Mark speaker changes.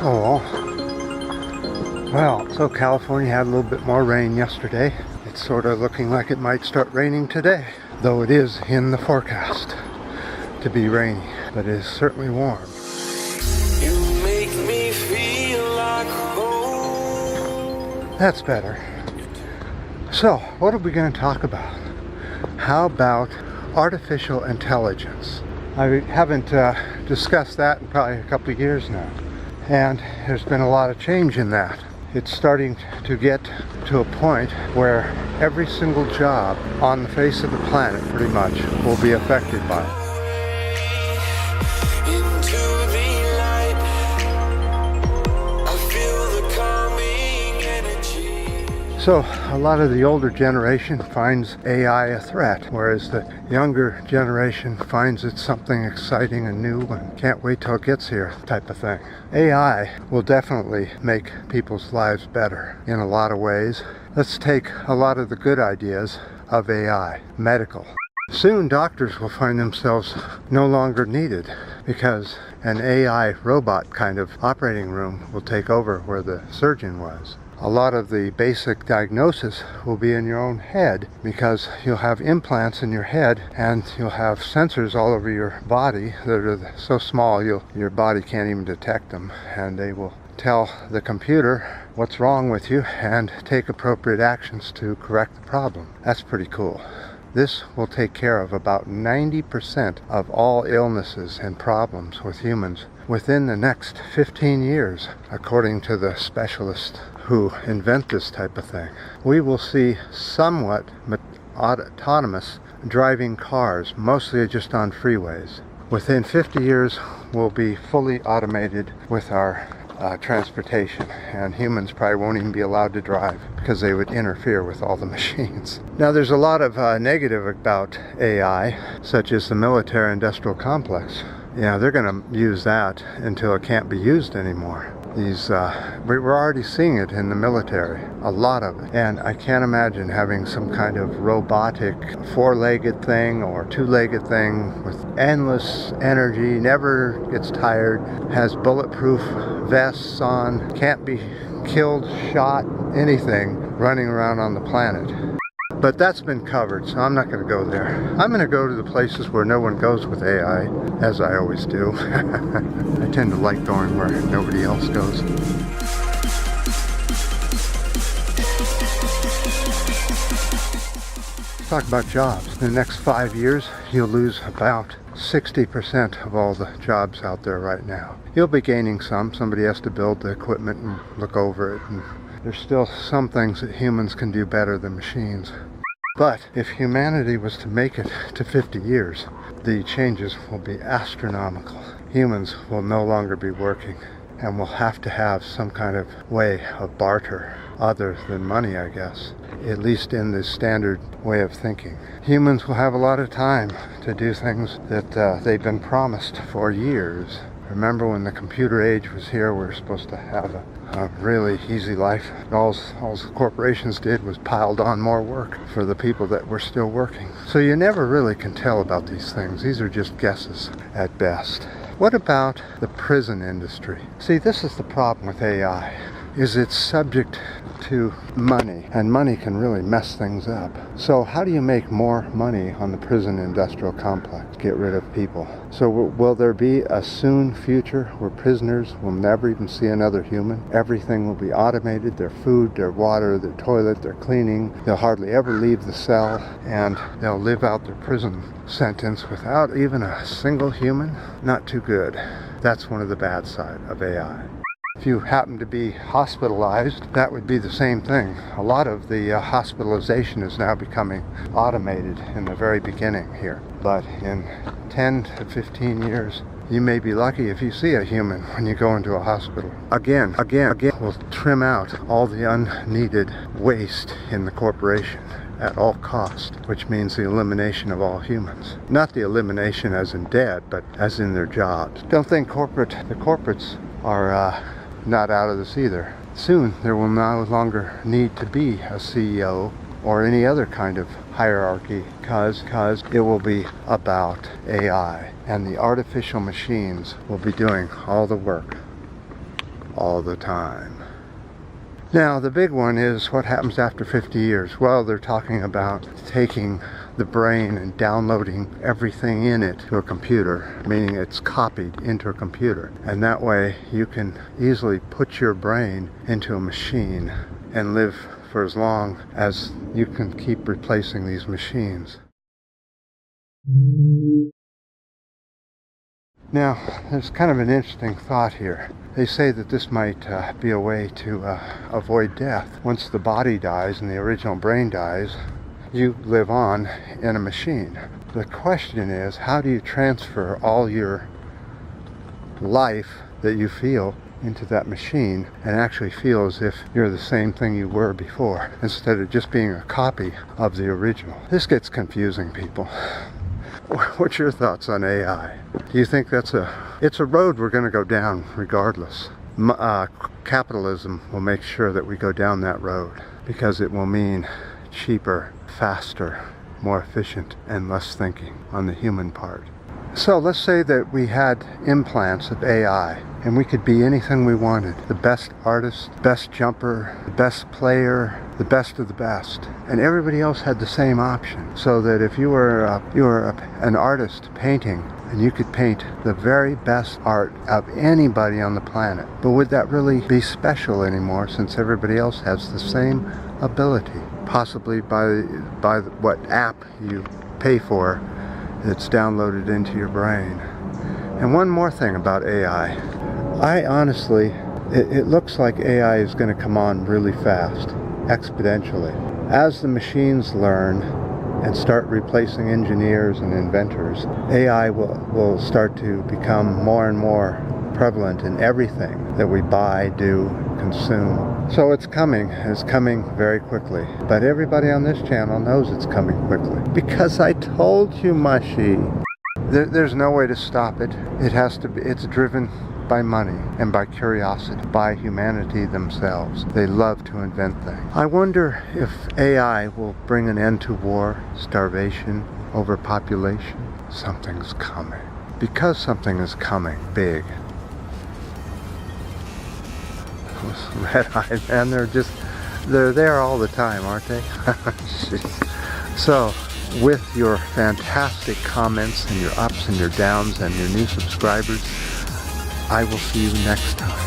Speaker 1: Oh, well, so California had a little bit more rain yesterday. It's sort of looking like it might start raining today, though it is in the forecast to be rainy, but it is certainly warm.
Speaker 2: You make me feel like home.
Speaker 1: That's better. So, what are we going to talk about? How about artificial intelligence? I haven't discussed that in probably a couple of years now, and there's been a lot of change in that. It's starting to get to a point where every single job on the face of the planet pretty much will be affected by it. So a lot of the older generation finds AI a threat, whereas the younger generation finds it something exciting and new and can't wait till it gets here type of thing. AI will definitely make people's lives better in a lot of ways. Let's take a lot of the good ideas of AI, medical. Soon doctors will find themselves no longer needed because an AI robot kind of operating room will take over where the surgeon was. A lot of the basic diagnosis will be in your own head because you'll have implants in your head and you'll have sensors all over your body that are so small your body can't even detect them, and they will tell the computer what's wrong with you and take appropriate actions to correct the problem. That's pretty cool. This will take care of about 90% of all illnesses and problems with humans within the next 15 years, according to the specialists who invent this type of thing. We will see somewhat autonomous driving cars, mostly just on freeways. Within 50 years, we'll be fully automated with our transportation, and humans probably won't even be allowed to drive because they would interfere with all the machines. Now there's a lot of negative about AI, such as the military-industrial complex. Yeah, they're going to use that until it can't be used anymore. We're already seeing it in the military, a lot of it. And I can't imagine having some kind of robotic four-legged thing or two-legged thing with endless energy, never gets tired, has bulletproof vests on, can't be killed, shot, anything, running around on the planet. But that's been covered, so I'm not going to go there. I'm going to go to the places where no one goes with AI, as I always do. I tend to like going where nobody else goes. Talk about jobs. In the next 5 years, you'll lose about 60% of all the jobs out there right now. You'll be gaining some. Somebody has to build the equipment and look over it. And there's still some things that humans can do better than machines. But if humanity was to make it to 50 years, the changes will be astronomical. Humans will no longer be working, and we'll have to have some kind of way of barter other than money, I guess, at least in the standard way of thinking. Humans will have a lot of time to do things that they've been promised for years. Remember when the computer age was here, we were supposed to have a really easy life. All the corporations did was piled on more work for the people that were still working. So you never really can tell about these things. These are just guesses at best. What about the prison industry? See, this is the problem with AI, is it's subject to money, and money can really mess things up. So how do you make more money on the prison industrial complex? Get rid of people. So will there be a soon future where prisoners will never even see another human? Everything will be automated, their food, their water, their toilet, their cleaning. They'll hardly ever leave the cell, and they'll live out their prison sentence without even a single human? Not too good. That's one of the bad side of AI. If you happen to be hospitalized, that would be the same thing. A lot of the hospitalization is now becoming automated in the very beginning here. But in 10 to 15 years, you may be lucky if you see a human when you go into a hospital. Again, we'll trim out all the unneeded waste in the corporation at all cost, which means the elimination of all humans. Not the elimination as in dead, but as in their jobs. Don't think the corporates are not out of this either. Soon there will no longer need to be a CEO or any other kind of hierarchy because it will be about AI, and the artificial machines will be doing all the work. all the time. Now, the big one is what happens after 50 years. Well, they're talking about taking the brain and downloading everything in it to a computer, meaning it's copied into a computer. And that way you can easily put your brain into a machine and live for as long as you can keep replacing these machines. Now, there's kind of an interesting thought here. They say that this might be a way to avoid death. Once the body dies and the original brain dies, you live on in a machine. The question is, how do you transfer all your life that you feel into that machine and actually feel as if you're the same thing you were before, instead of just being a copy of the original? This gets confusing, people. What's your thoughts on AI? Do you think it's a road we're going to go down regardless? Capitalism will make sure that we go down that road because it will mean cheaper, faster, more efficient, and less thinking on the human part. So let's say that we had implants of AI and we could be anything we wanted. The best artist, best jumper, the best player, the best of the best. And everybody else had the same option. So that if you were an artist painting, and you could paint the very best art of anybody on the planet. But would that really be special anymore, since everybody else has the same ability? Possibly by what app you pay for that's downloaded into your brain. And one more thing about AI. I honestly, it looks like AI is going to come on really fast, exponentially. As the machines learn and start replacing engineers and inventors, AI will start to become more and more prevalent in everything that we buy, do, consume. So it's coming very quickly. But everybody on this channel knows it's coming quickly. Because I told you, Mushy. There's no way to stop it. It has to be, it's driven by money and by curiosity, by humanity themselves. They love to invent things. I wonder if AI will bring an end to war, starvation, overpopulation. Something's coming. Because something is coming big. Those red-eyed men, they're there all the time, aren't they? So, with your fantastic comments and your ups and your downs and your new subscribers, I will see you next time.